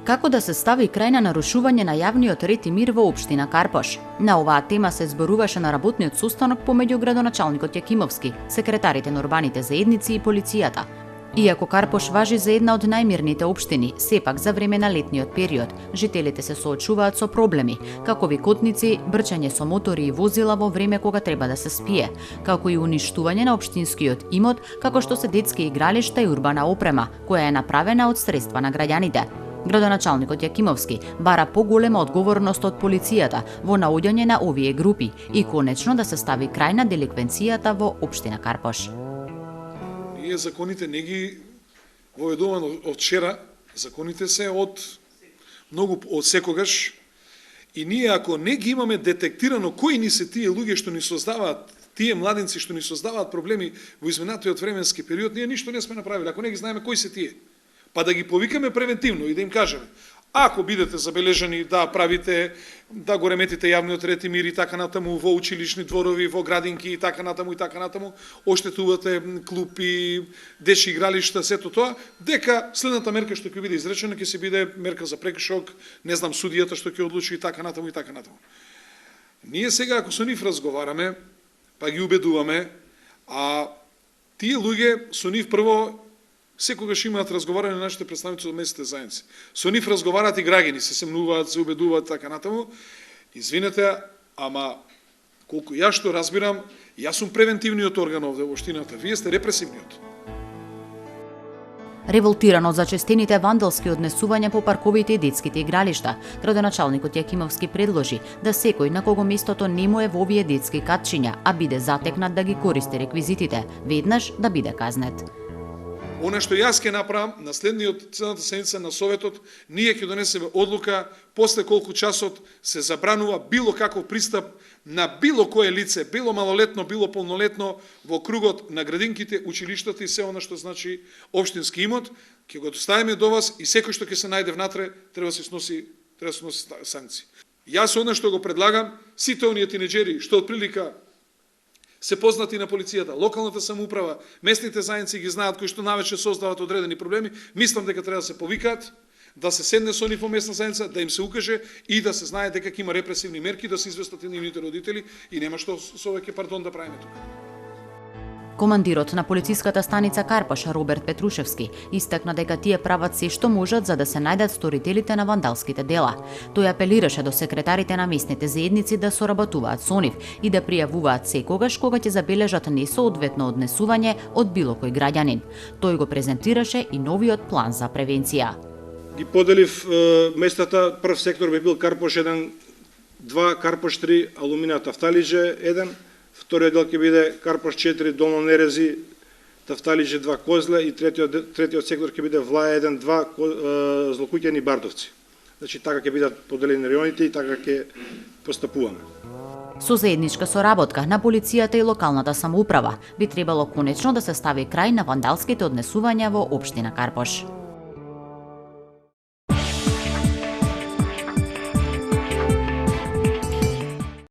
Како да се стави крај на нарушување на јавниот ред и мир во општина Карпош? На оваа тема се зборуваше на работниот состанок помеѓу градоначалникот Јакимовски, секретарите на урбаните заедници и полицијата. Иако Карпош важи за една од најмирните општини, сепак за време на летниот период, жителите се соочуваат со проблеми, како викотници, брчање со мотори и возила во време кога треба да се спие, како и уништување на општинскиот имот, како што се детски игралишта и урбана опрема, која е направена од средства на граѓаните. Градоначалникот Јакимовски бара поголема одговорност од полицијата во наоѓање на овие групи и конечно да се стави крај на деликвенцијата во општина Карпош. Ние законите не ги воведуваме од вчера, законите се од секогаш, и ние ако не ги имаме детектирано кои ни се тие луѓе што ни создаваат, тие младинци што ни создаваат проблеми во изминатиот временски период, ние ништо не сме направиле, ако не ги знаеме кои се тие. Па да ги повикаме превентивно и да им кажеме, ако бидете забележани да правите, да го реметите јавниот ред и мир и така натаму во училишни дворови, во градинки и така натаму, оштетувате клупи, дечи игралишта, сето тоа, дека следната мерка што ќе биде изречена ќе се биде мерка за прекушок, не знам судијата што ќе одлучи и така натаму. Ние сега ако со нив разговараме, па ги убедуваме, а тие луѓе со нив прво секогаш имаат разговарање на нашите представници од местните заедници. Со нив разговараат и граѓани, се семнуваат, се убедуваат така натаму. Извинете, ама колку ја што разбирам, јас сум превентивниот орган овде во општината, вие сте репресивниот. Револтирано за честените вандалски однесувања по парковите и детските игралишта, градоначалникот Јакимовски предложи да секој на кого местото не му е во овие детски катчиња, а биде затекнат да ги користи реквизитите, веднаш да биде казнет. Она што јас ќе направам на следната седница на Советот, ние ќе донесеме одлука после колку часот се забранува било каков пристап на било кое лице, било малолетно, било полнолетно, во кругот на градинките, училиштата и се она што значи општински имот, ќе го доставиме до вас и секој што ќе се најде внатре треба да се сноси санкции. Јас она што го предлагам, сите оние тинеџери што од прилика се познати на полицијата, локалната самоуправа, местните заедници ги знаат, кои што навечер создаваат одредени проблеми, мислам дека треба да се повикаат, да се седне со нив во местна заедница, да им се укаже и да се знае дека ќе има репресивни мерки, да се известат и нивните родители и нема што со овој пардон да правиме тука. Командирот на полициската станица Карпош, Роберт Петрушевски, истакна дека тие прават се што можат за да се најдат сторителите на вандалските дела. Тој апелираше до секретарите на местните заедници да соработуваат со нив и да пријавуваат секогаш кога ќе забележат несоодветно однесување од било кој граѓанин. Тој го презентираше и новиот план за превенција. Ги поделив местата, прв сектор би бил Карпош 1, 2, Карпош 3, Алумина Тафталиџе 1, вториот дел ќе биде Карпош 4, Долно Нерези, Тафталиџе 2, Козле и третиот сектор ќе биде Влаја 1, 2, Злокуќани, Бардовци. Значи така ќе бидат поделени районите и така ќе постапуваме. Со заедничка соработка на полицијата и локалната самоуправа би требало конечно да се стави крај на вандалските однесувања во општина Карпош.